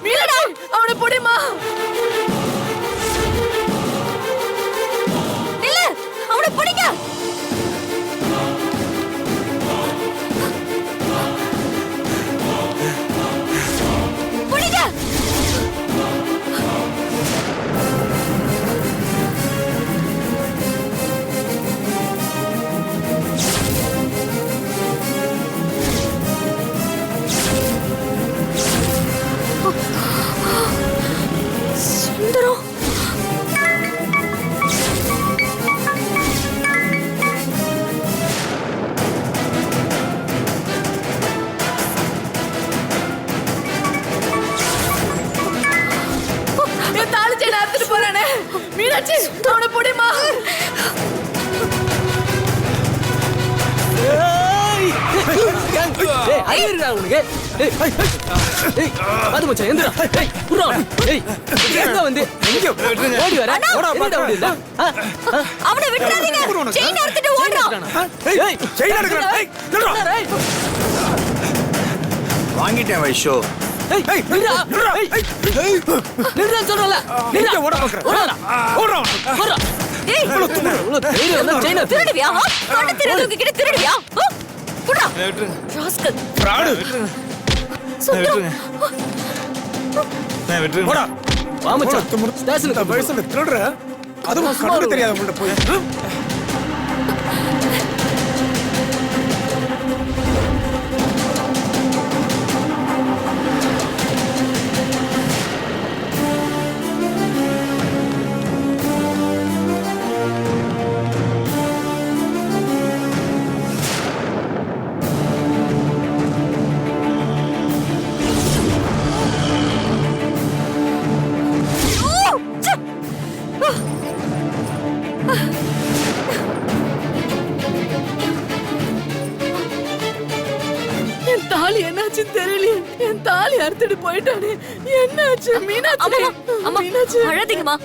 மீனாடா அவனை புடிமா. இல்ல அவனை புடிங்க. புடிங்க. சுந்தரம் என் தாலி செயின் அறுத்துட்டு போறானே. மீனாட்சி அவனை புடிமா. அவனை விட்டுறாதீங்க. செயின் அறுத்துட்டு ஓடுறான். வாங்கிட்டேன் வைஷோ. திருடுவியா? கண்ணு திருடுறவங்க கிட்ட திருடுவியா? புடா ராஸ்கல். ஃப்ராடு. சுந்தரம் போடா. வாமச்சான் ஸ்டேஷனுக்கு வயசுல திருடுற அதுவும் கண்ணு தெரியாத உங்கள்ட்ட போய் என் தாலி என்னாச்சு தெரியலையே. என் தாலி அறுத்துட்டு போயிட்டானே. என்னாச்சு மீனாட்சி? மீனாட்சி அழாதீங்கம்மா.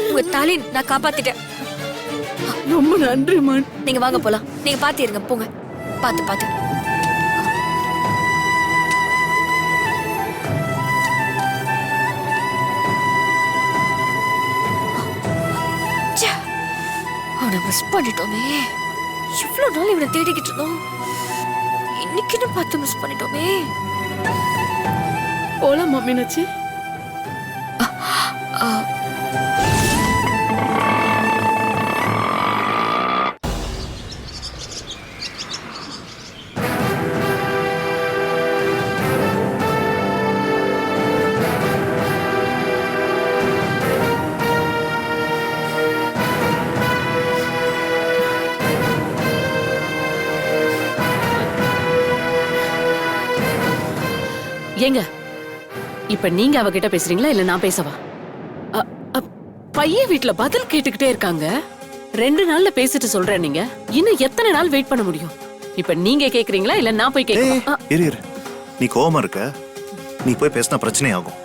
உங்க தாலி நான் காப்பாத்திட்டேன். ரொம்ப நன்றிம்மா. நீங்க வாங்க போலாம். நீங்க பாத்து இருங்க. போங்க. பாத்து பாத்து. அவனை மிஸ் பண்ணிட்டோமே. இவ்வளவு நாள் இவனை தேடிக்கிட்டு இருந்தோம். இன்னைக்குன்னு பார்த்து மிஸ் பண்ணிட்டோமே. போலாமா மீனாட்சி? ஏங்க இப்ப நீங்க அவகிட்ட பேசுறீங்களா இல்ல நான் பேசவா? பையன் வீட்டுல பதில் கேட்டுக்கிட்டே இருக்காங்க. 2 நாள்ல பேசிட்டு சொல்றேன். நீங்க இன்னும் எத்தனை நாள் வெயிட் பண்ண முடியும்? இப்ப நீங்க கேக்குறீங்களா இல்ல நான் போய் கேட்கவா? இரு நீ கோவமா இருக்க. நீ போய் பேசினா பிரச்சனை ஆகும்.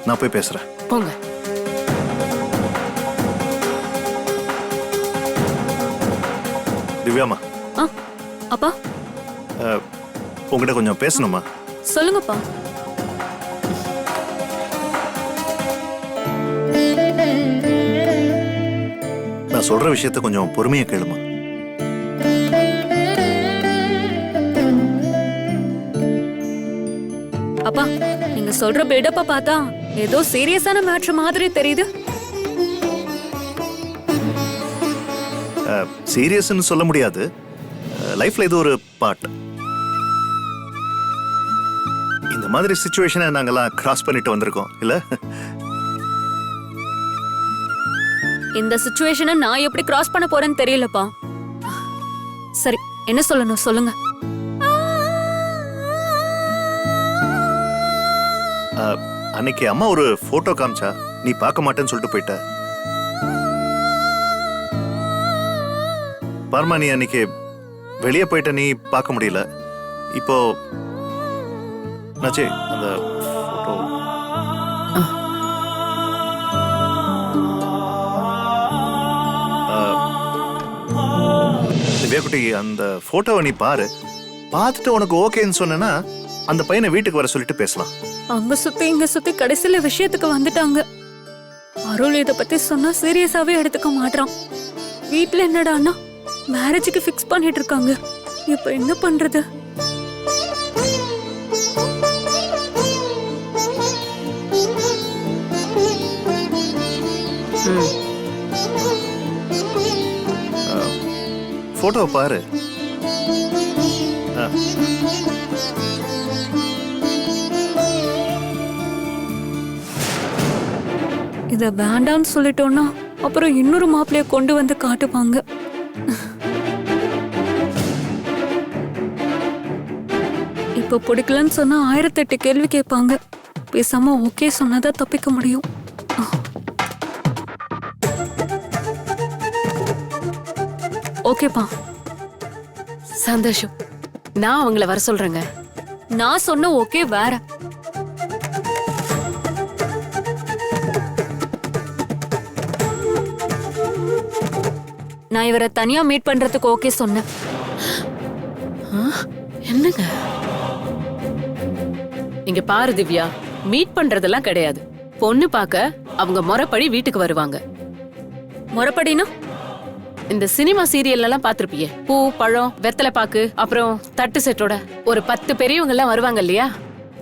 நான் போய் பேசுறேன். போங்க. திவ்யாமா. அப்பா உங்ககிட்ட கொஞ்சம் பேசணுமா? சொல்லுங்கப்பா. நான் சொல்ற விஷயத்த கொஞ்சம் பொறுமையா கேளுமா. அப்பா நீங்க சொல்ற பில்டப்ப பார்த்தா ஏதோ சீரியஸான மேட்ரு மாதிரி தெரியுது. சீரியஸ்னு சொல்ல முடியாது. லைஃப்ல இது ஒரு பார்ட். இந்த மாதிரி சிச்சுவேஷனை நாங்கெல்லாம் கிராஸ் பண்ணிட்டு வந்திருக்கோம் இல்ல? இந்த சிச்சுவேஷனை நான் எப்படி கிராஸ் பண்ண போறேன்னு தெரியலப்பா. சரி என்ன சொல்லணும் சொல்லுங்க. அன்னைக்கு அம்மா ஒரு போட்டோ காமிச்சா, நீ பார்க்க மாட்டேன்னு சொல்லிட்டு போயிட்ட. பார்மா, நீ அன்னைக்கு வெளியே போயிட்ட, நீ பார்க்க முடியல. இப்போ நாச்சே அந்த போட்டோ திவ்யா குட்டி, அந்த போட்டோவை நீ பாரு. பார்த்துட்டு உனக்கு ஓகேன்னு சொன்னா அந்த பையனை வீட்டுக்கு வர சொல்லிட்டு பேசலாம். அங்க சுத்தி இங்க சுத்தி கடைசியில விஷயத்துக்கு வந்துட்டாங்க. அருள் இத பத்தி சொன்னா சீரியஸாவே எடுத்துக்க மாட்டான். வீட்ல என்னடான்னா மேரேஜுக்கு ஃபிக்ஸ் பண்ணிட்டு இருக்காங்க. இப்ப என்ன பண்றது? போட்டோவை பாரு. இத வேண்டான்னு சொல்லிட்டோம்னா அப்புறம் இன்னொரு மாப்பிளைய கொண்டு வந்து காட்டுவாங்க. இப்ப பிடிக்கலன்னு சொன்னா 1008 கேள்வி கேட்பாங்க. பேசாம ஓகே சொன்னாதான் தப்பிக்க முடியும். ஓகேப்பா, சந்தோஷம். நான் அவங்கள வர சொல்றேங்க. நான் சொன்ன ஓகே வேற. நான் இவரை தனியா மீட் பண்றதுக்கு ஓகே சொன்னேன். என்னங்க இங்க பாரு திவ்யா, மீட் பண்றதெல்லாம் கிடையாது. பொண்ணு பார்க்க அவங்க முறைப்படி வீட்டுக்கு வருவாங்க. முறைப்படினா இந்த சினிமா சீரியல் எல்லாம் பாத்திருப்பியே, பூ பழம் வெத்தலை பாக்கு அப்புறம் தட்டு செட்டோட ஒரு 10 பெரியவங்க எல்லாம் வருவாங்க இல்லையா?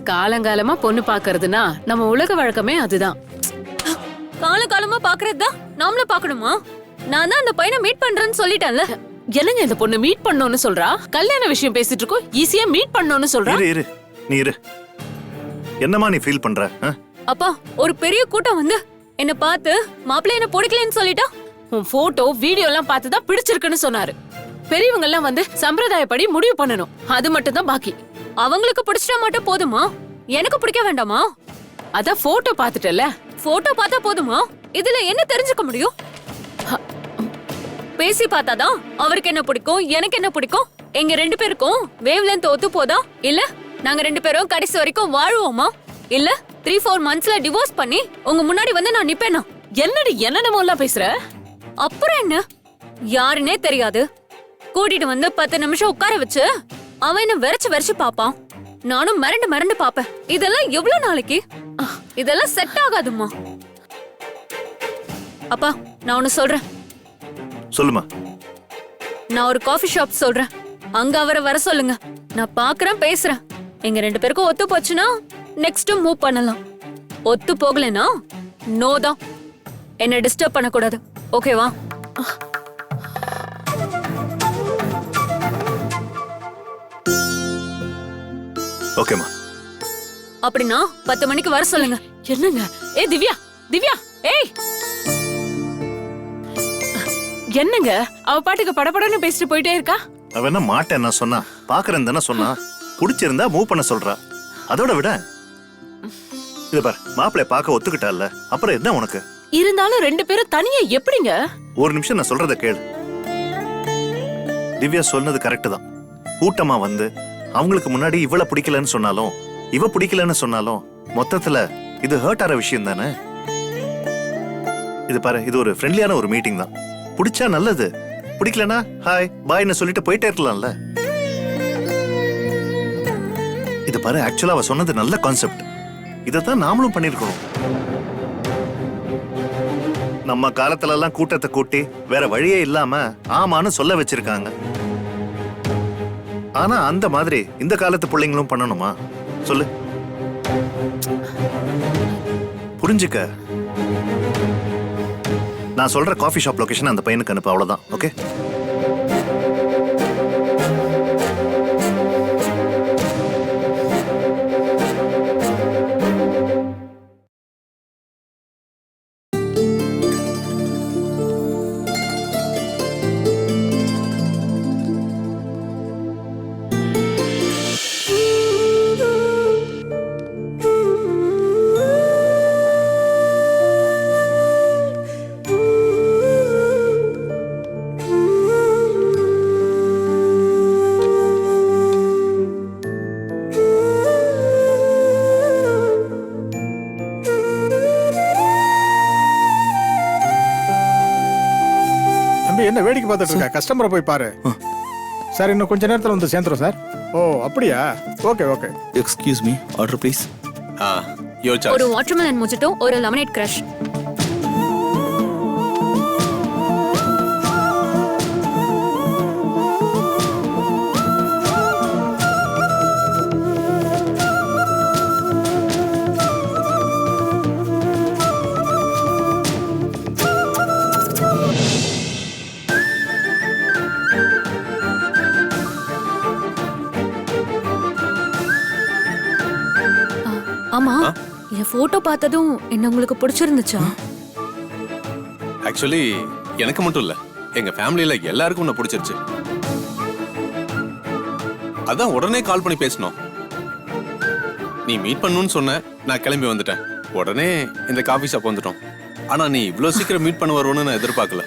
காலங்காலமா பொண்ணு பாக்குறதுனா நம்ம உலக வழக்கமே அதுதான். காலகாலமா பாக்குறதுதான் நாமளும் பாக்கணுமா? நான் தான் அந்த பையனை மீட் பண்றேன்னு சொல்லிட்டேன்ல. என்னங்க இந்த பொண்ணு மீட் பண்ணணும்னு சொல்றா? கல்யாண விஷயம் பேசிட்டு இருக்கோம், ஈஸியா மீட் பண்ணணும்னு சொல்றா. இரு நீ இரு. என்னமா நீ ஃபீல் பண்ற? அப்பா, ஒரு பெரிய கூட்டம் வந்து என்ன பார்த்து மாப்பிள்ளை என்ன பிடிக்கலன்னு சொல்லிட்டா? உன் போட்டோ வீடியோ எல்லாம் பார்த்துதான் பிடிச்சிருக்குன்னு சொன்னாரு. பெரியவங்க எல்லாம் வந்து சம்பிரதாயப்படி முடிவு பண்ணணும், அது மட்டும் தான் பாக்கி. அவங்களுக்கு பிடிச்சிட்டா மட்டும் போதுமா? எனக்கு பிடிக்க வேண்டாமா? அதான் போட்டோ பாத்துட்டல. போட்டோ பார்த்தா போதுமா? இதுல என்ன தெரிஞ்சுக்க முடியும்? பேசி பார்த்தாதான் அவருக்கு என்ன பிடிக்கும் எனக்கு என்ன பிடிக்கும். எங்க 2 பேருக்கும் வேவ் லென்த் ஒத்து போதா? இல்ல நாங்க 2 பேரும் கடைசி வரைக்கும் வாழுவோமா? இல்ல 3-4 monthsல டிவோர்ஸ் பண்ணி உங்க முன்னாடி வந்து நான் நிப்பேனா? என்னடி என்னென்னமோ எல்லாம் பேசுற? அப்புறம் என்ன? யாருன்னே தெரியாது, கூட்டிட்டு வந்து 10 நிமிஷம் உட்கார வச்சு அவன் என்ன வெறச்சு பாப்பான். நானும் மிரண்டு பாப்பேன். இதெல்லாம் எவ்வளவு நாளைக்கு? இதெல்லாம் செட் ஆகாதுமா. அப்பா, நான் ஒண்ணு சொல்றேன். சொல்லுமா. நான் ஒரு காஃபி ஷாப் சொல்றேன், அங்க அவரை வர சொல்லுங்க. நான் பாக்குறேன், பேசுறேன். எங்க 2 பேருக்கும் ஒத்து போச்சுன்னா நெக்ஸ்ட் மூவ் பண்ணலாம். ஒத்து போகலனா நோ தான். என்ன டிஸ்டர்ப் பண்ணக்கூடாது, ஓகேவா? ஓகேமா. அப்படின்னா 10 மணிக்கு வர சொல்லுங்க. என்னங்க? ஏ திவ்யா, திவ்யா, ஏய் என்னங்க அவ பாட்டுக்கு படபடன்னு பேசிட்டு போயிட்டே இருக்கா? அவ என்ன மாட்டேன் நான் சொன்னா, பாக்குறேன்னு தானே சொன்னா. பிடிச்சிருந்தா மூவ் பண்ண சொல்றா. அதோட விட இது பாரு, மாப்பிள்ளைய பார்க்க ஒத்துக்கிட்டால, அப்புறம் என்ன உனக்கு? இருந்தாலும் 2 பேரும் தனியா எப்படிங்க? ஒரு நிமிஷம் நான் சொல்றத கேளு. திவ்யா சொன்னது கரெக்ட் தான். கூட்டமா வந்து அவங்களுக்கு முன்னாடி இவள பிடிக்கலன்னு சொன்னாலும் இவ பிடிக்கலன்னு சொன்னாலும் மொத்தத்துல இது ஹர்ட் ஆற விஷயம் தானே. இது பாரு, இது ஒரு ஃப்ரெண்ட்லியான ஒரு மீட்டிங் தான். பிடிச்சா நல்லது, பிடிக்கலனா ஹாய் பாய்னு சொல்லிட்டு போயிட்டே இருக்கலாம்ல. இது பாரு, ஆக்சுவலா அவ சொன்னது நல்ல கான்செப்ட். இதைத்தான் நாமளும் பண்ணிருக்கோம். நம்ம காலத்துல எல்லாம் கூட்டத்தை கூட்டி வேற வழியே இல்லாம ஆமான்னு சொல்ல வச்சிருக்காங்க. ஆனா அந்த மாதிரி இந்த காலத்து பிள்ளைங்களும் பண்ணணுமா சொல்லு? புரிஞ்சுக்க. நான் சொல்ற காஃபி ஷாப் லொகேஷன் அந்த பையனுக்கு அனுப்பு, அவ்வளவுதான். ஓகே? என்ன வேடிக்கை பார்த்துட்டு இருக்க? கஸ்டமரை போய் பாரு. சார் இன்னும் கொஞ்ச நேரத்துல வந்து சேர்ந்துரும் சார். ஓ அப்படியா? Okay okay. Excuse me, order please. Your ஒரு சாய்ஸ். வாட்டர்மெலன் மொஜிட்டோ, ஒரு லெமனேட் கிரஷ். ஆமா, என் போட்டோ பார்த்ததும் என்ன உங்களுக்கு பிடிச்சிருந்துச்சா? ஆக்சுவலி எனக்கு மட்டும் இல்ல, எங்க ஃபேமிலியில எல்லாருக்கும் உன்னை பிடிச்சிருச்சு. அதான் உடனே கால் பண்ணி பேசணும். நீ மீட் பண்ணணும்னு சொன்ன, நான் கிளம்பி வந்துட்டேன். உடனே இந்த காஃபி ஷாப் வந்துட்டோம். ஆனா நீ இவ்ளோ சீக்கிரம் மீட் பண்ண வருவோன்னு நான் எதிர்பார்க்கல.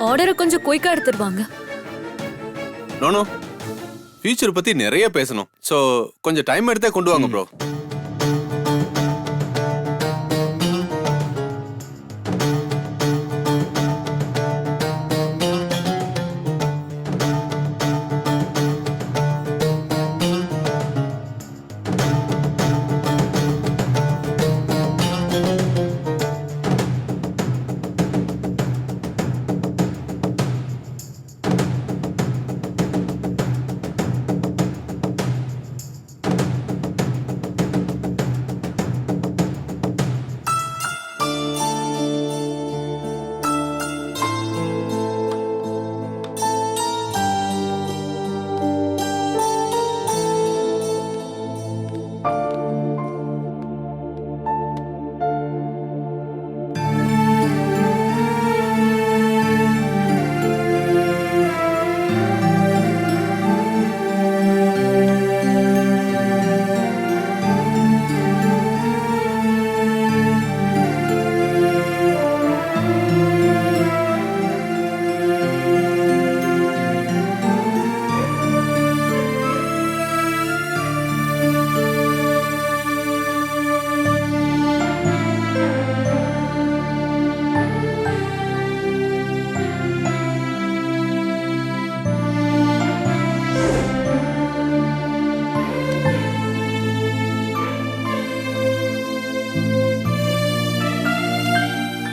ஆர்டரை கொஞ்சம் குயிக்கா எடுத்துருவாங்க. நோ ஃபியூச்சர் பத்தி நிறைய பேசணும். சோ கொஞ்சம் டைம் எடுத்தே கொண்டு வாங்க ப்ரோ.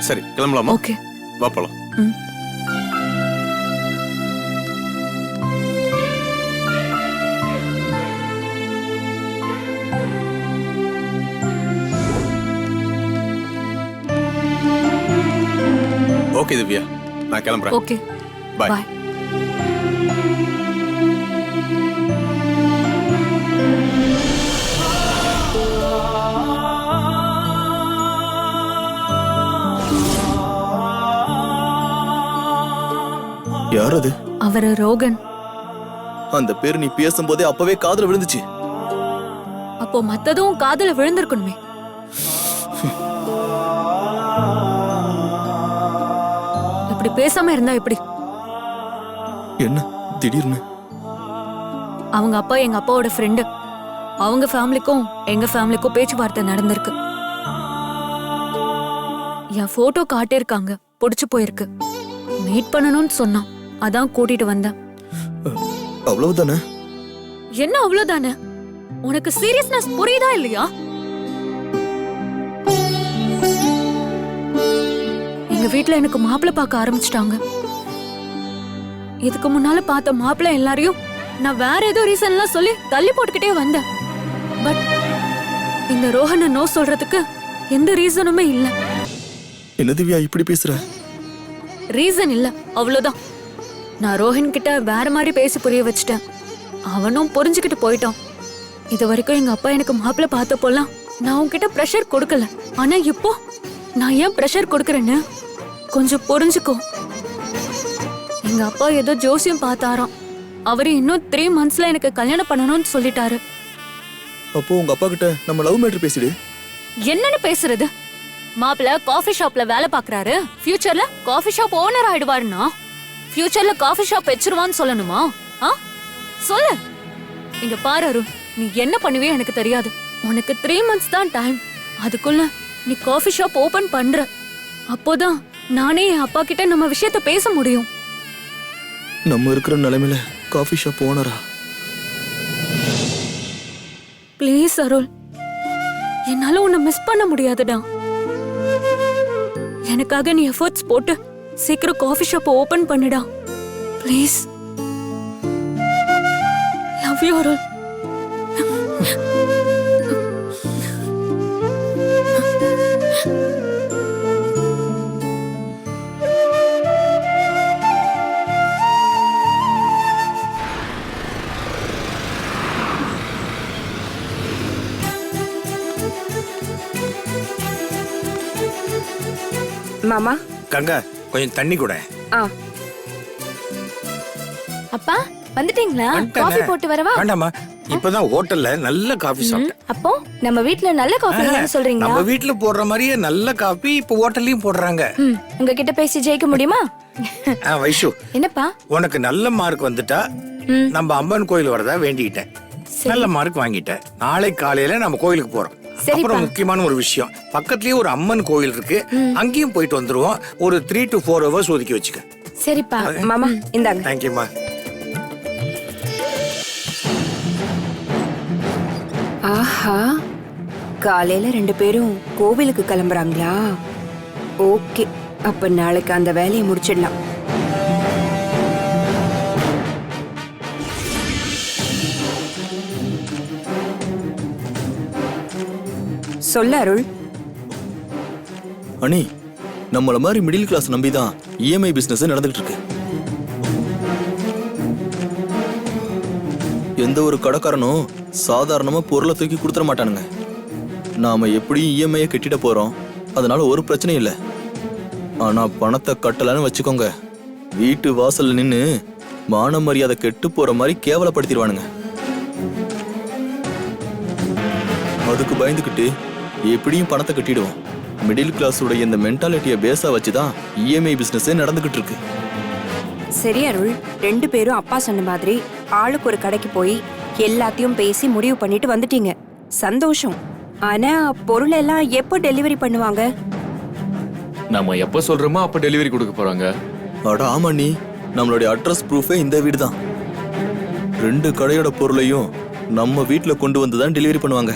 சரி கிளம்பலாமா? ஓகே, வா போலாம். ஓகே திவ்யா, நான் கிளம்புறேன். ஓகே, பாய். பாய். யார் அது? அவரு ரோகன். அந்த பேர் நீ பேசும்போதே அப்பவே காதுல விழுந்துச்சு. அப்போ மத்ததும் காதுல விழுந்திருக்கணுமே. இப்படி பேசாம இருந்தா எப்படி? என்ன திடீர்னு? அவங்க அப்பா எங்க அப்பாவோட ஃப்ரெண்டு. அவங்க ஃபேமிலிக்கும் எங்க ஃபேமிலிக்கும் பேச்சுவார்த்தை நடந்திருக்கு. என் போட்டோ காட்டியிருக்காங்க, பிடிச்சு போயிருக்கு. மீட் பண்ணணும்னு சொன்னான், அதான் கூட்டிட்டு வந்தேன். அவ்வளவுதானே? என்ன அவ்வளவுதானே? உனக்கு சீரியஸ்னஸ் புரியுதா இல்லையா? எங்க வீட்ல எனக்கு மாப்பிள்ளை பார்க்க ஆரம்பிச்சிட்டாங்க. இதுக்கு முன்னால பார்த்த மாப்பிள்ளை எல்லாரையும் நான் வேற ஏதோ ரீசன்லாம் சொல்லி தள்ளி போட்டுக்கிட்டே வந்தேன். பட் இந்த ரோஹனை நோ சொல்றதுக்கு எந்த ரீசனுமே இல்ல. என்ன திவ்யா இப்படி பேசுற? ரீசன் இல்ல, அவ்வளவுதான். நான் ரோஹன் கிட்ட வேற மாதிரி பேசி புரிய வச்சுட்டேன். அவனும் புரிஞ்சுக்கிட்டு போயிட்டான். இது வரைக்கும் எங்க அப்பா எனக்கு மாப்பிள்ளை பார்த்தப்போலாம் நான் உன்கிட்ட ப்ரெஷர் கொடுக்கல. ஆனா இப்போ நான் ஏன் ப்ரெஷர் கொடுக்கறேன்னு கொஞ்சம் புரிஞ்சுக்கோ. எங்க அப்பா ஏதோ ஜோசியம் பார்த்தாராம். அவரு இன்னும் 3 monthsல எனக்கு கல்யாணம் பண்ணணும்னு சொல்லிட்டாரு. அப்போ உங்க அப்பா கிட்ட நம்ம லவ் மேட்டர் பேசிடு. என்னன்னு பேசுறது? மாப்பிள்ள காஃபி ஷாப்ல வேலை பாக்குறாரு, ஃபியூச்சர்ல காஃபி ஷாப் ஓனர் ஆயிடுவாருன்னா ஃபியூச்சர்ல காஃபி ஷாப் வச்சிருவான்னு சொல்லணுமா? சொல்லு. இங்க பாரு அருண், நீ என்ன பண்ணுவே எனக்கு தெரியாது. உனக்கு 3 months தான் டைம். அதுக்குள்ள நீ காஃபி ஷாப் ஓபன் பண்ற. அப்போதான் நானே என் அப்பா கிட்ட நம்ம விஷயத்த பேச முடியும். நம்ம இருக்கிற நிலைமையில காஃபி ஷாப் ஓனரா? ப்ளீஸ் அருள், என்னால உன்னை மிஸ் பண்ண முடியாதுடா. எனக்காக நீ எஃபர்ட்ஸ் போட்டு சீக்கிரம் காஃபி ஷாப் ஓபன் பண்ணுடா ப்ளீஸ். Love you Arul. மாமா. கங்கா, கொஞ்சம் தண்ணி கூட. அப்பா வந்துட்டீங்களா? காஃபி போட்டு வரவா? வேண்டாமா, இப்பதான் ஹோட்டல்ல நல்ல காஃபி சாப்பிட்டேன். அப்போ நம்ம வீட்ல நல்ல காஃபி சொல்றீங்களா? நம்ம வீட்ல போடுற மாதிரியே நல்ல காஃபி இப்ப ஹோட்டல்லயும் போடுறாங்க. உங்ககிட்ட பேசி ஜெயிக்க முடியுமா? வைஷு, என்னப்பா? உனக்கு நல்ல மார்க் வந்துட்டா நம்ம அம்மன் கோயில் வரதா வேண்டிக்கிட்டேன். நல்ல மார்க் வாங்கிட்டேன். நாளை காலையில நம்ம கோயிலுக்கு போறோம். அப்புறம் முக்கியமான ஒரு விஷயம், பக்கத்துலயே ஒரு அம்மன் கோயில் இருக்கு, அங்கேயும் போயிட்டு வந்துருவோம். ஒரு 3 to 4 hours ஒதுக்கி வச்சுக்க. சரிப்பா. மாமா இந்தாங்க. தேங்க்யூமா. ஆஹா, காலையில 2 பேரும் கோவிலுக்கு கிளம்புறாங்களா? ஓகே, அப்ப நாளைக்கு அந்த வேலையை முடிச்சிடலாம். சொல்ல அருள். அனி, நம்மள மாதிரி மிடில் கிளாஸ் நம்பிதான் இஎம்ஐ பிசினஸ் நடந்துட்டு இருக்கு. எந்த ஒரு கடைக்காரனும் சாதாரணமா பொருளை தூக்கி கொடுத்துட மாட்டானுங்க. நாம எப்படியும் இஎம்ஐ கட்டிட போறோம், அதனால ஒரு பிரச்சனையும் இல்லை. ஆனா பணத்தை கட்டலன்னு வச்சுக்கோங்க, வீட்டு வாசல்ல நின்னு மான மரியாதை கெட்டு போற மாதிரி கேவலப்படுத்திடுவானுங்க. அதுக்கு பயந்துக்கிட்டு எப்படியும் பணத்தை கட்டிடுவோம். மிடில் கிளாஸோட இந்த மென்டாலிட்டியை பேஸா வச்சுதான் இஎம்ஐ பிசினஸே நடந்துகிட்டு இருக்கு. சரி அருள், 2 பேரும் அப்பா சொன்ன மாதிரி ஆளுக்கு ஒரு கடைக்கு போய் எல்லாத்தையும் பேசி முடிவு பண்ணிட்டு வந்துட்டீங்க. சந்தோஷம். ஆனா பொருள் எல்லாம் எப்போ டெலிவரி பண்ணுவாங்க? நாம எப்ப சொல்றோமோ அப்ப டெலிவரி கொடுக்க போறாங்க. அட ஆமா நீ, நம்மளுடைய அட்ரஸ் ப்ரூஃபே இந்த வீடு தான். 2 கடையோட பொருளையும் நம்ம வீட்டுல கொண்டு வந்து தான் டெலிவரி பண்ணுவாங்க.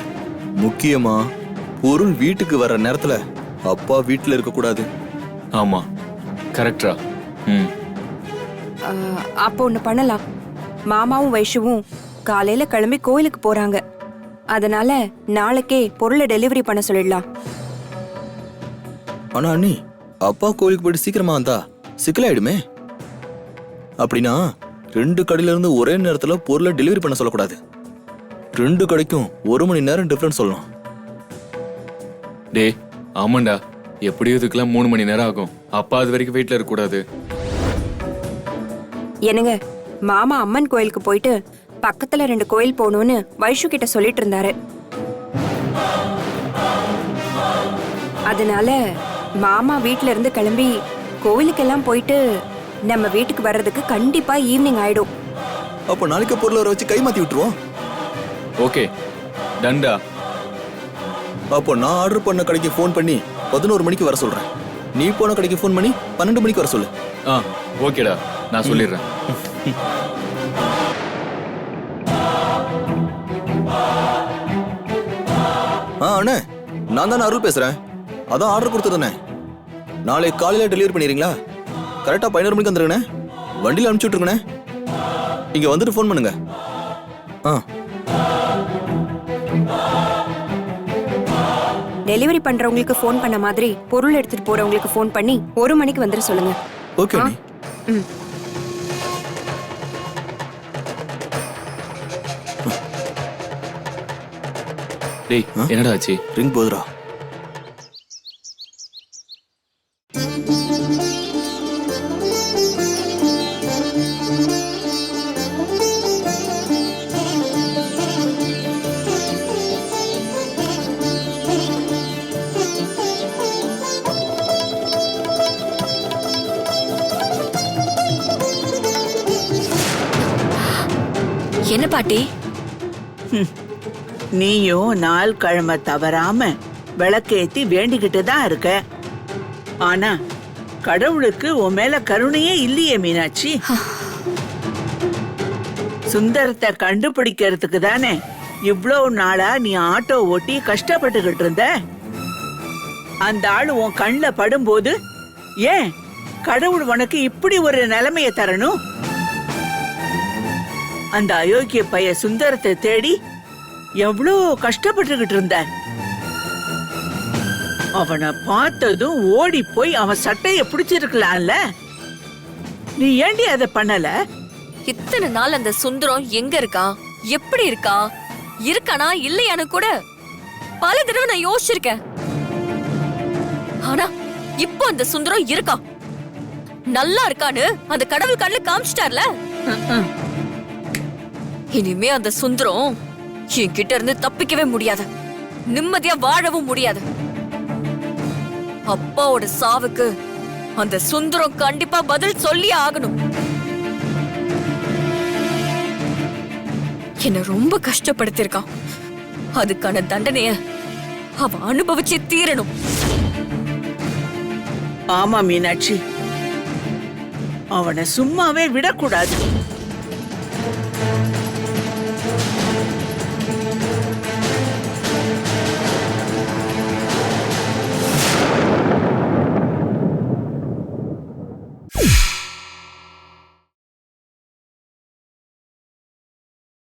முக்கியமா பொருள் வீட்டுக்கு வர்ற நேரத்துல அப்பா வீட்டுல இருக்க கூடாது. ஆமா, கரெக்டா? அப்போ ஒண்ணு பண்ணலாம். மாமாவும் வைஷுவும் காலையில கிளம்பி கோயிலுக்கு போறாங்க. அதனால நாளைக்கே பொருளை டெலிவரி பண்ண சொல்லிடலாம். ஆனா அண்ணி, அப்பா கோயிலுக்கு போயிட்டு சீக்கிரமா வந்தா சிக்கலாயிடுமே. அப்படின்னா 2 கடையில இருந்து ஒரே நேரத்துல பொருளை டெலிவரி பண்ண சொல்லக்கூடாது. 2 கடைக்கும் 1 மணி நேரம் டிஃபரன்ஸ் சொல்லணும். டே ஆமாண்டா, எப்படியும் இதுக்கெல்லாம் 3 மணி நேரம் ஆகும். அப்பா அது வரைக்கும் வீட்டுல இருக்க கூடாது. என்னங்க, மாமா அம்மன் கோயிலுக்கு போயிட்டு பக்கத்துல 2 கோயில் போகணும்னு வைஷு கிட்ட சொல்லிட்டு இருந்தாரு. அதனால மாமா வீட்ல இருந்து கிளம்பி கோவிலுக்கெல்லாம் போயிட்டு நம்ம வீட்டுக்கு வர்றதுக்கு கண்டிப்பா ஈவினிங் ஆயிடும். அப்போ நாளைக்கு பொருளை வர வச்சு கை மாத்தி விட்டுருவோம். ஓகே, டன்டா. அப்போ நான் ஆர்டர் பண்ண கடைக்கு ஃபோன் பண்ணி 11 மணிக்கு வர சொல்றேன். நீ போன கடைக்கு ஃபோன் பண்ணி 12 மணிக்கு வர சொல்லு. ஓகேடா, நான் சொல்லிடுறேன். அண்ணே, நான் தானே அருள் பேசுறேன். அதான் ஆர்டர் கொடுத்துருந்தேனே. நாளை காலையில டெலிவரி பண்ணிடுறீங்களா? கரெக்டா 11 மணிக்கு வந்துருங்கண்ணே. வண்டியில் அனுப்பிச்சு விட்டுருங்கண்ணே. இங்க வந்துட்டு ஃபோன் பண்ணுங்க. டெலிவரி பண்றவங்களுக்கு ஃபோன் பண்ண மாதிரி பொருள் எடுத்துட்டு போறவங்களுக்கு ஃபோன் பண்ணி 1 மணிக்கு வந்துட சொல்லுங்க. ஓகே அண்ணி. டேய், என்னடா ஆச்சு? ரிங் போதுரா. என்ன பாட்டி? நீயும் நாள் கிழமை தவறாம விளக்கேத்தி வேண்டிக்கிட்டு தான் இருக்க. ஆனா கடவுளுக்கு உன் மேல கருணையே இல்லையே மீனாட்சி. சுந்தரத்தை கண்டுபிடிக்கிறதுக்கு தானே இவ்வளவு நாளா நீ ஆட்டோ ஓட்டி கஷ்டப்பட்டுக்கிட்டு இருந்த. அந்த ஆளு உன் கண்ணுல படும்போது ஏன் கடவுள் உனக்கு இப்படி ஒரு நிலைமைய தரணும்? அந்த அயோக்கிய பைய சுந்தரத்தை தேடி எவ்வளோ கஷ்டப்பட்டுக்கிட்டு இருந்த. அவனை பார்த்ததும் ஓடி போய் அவன் சட்டைய பிடிச்சிருக்கலாம்ல. நீ ஏண்டி அதை பண்ணல? இத்தனை நாள் அந்த சுந்தரம் எங்க இருக்கான், எப்படி இருக்கான், இருக்கானா இல்லையான்னு கூட பல தடவை நான் யோசிச்சிருக்கேன். ஆனா இப்போ அந்த சுந்தரம் இருக்கான், நல்லா இருக்கான்னு அந்த கடவுள் கண்ணுல காமிச்சிட்டார்ல. இனிமே அந்த சுந்தரம் என்கிட்ட இருந்து தப்பிக்கவே முடியாது, நிம்மதியா வாழவும் முடியாது. அப்பாவோட சாவுக்கு அந்த சுந்தரம் கண்டிப்பா பதில் சொல்லி ஆகணும். என்ன ரொம்ப கஷ்டப்படுத்திருக்கான், அதுக்கான தண்டனைய அவன் அனுபவிச்சு தீரணும். ஆமா மீனாட்சி, அவனை சும்மாவே விடக்கூடாது.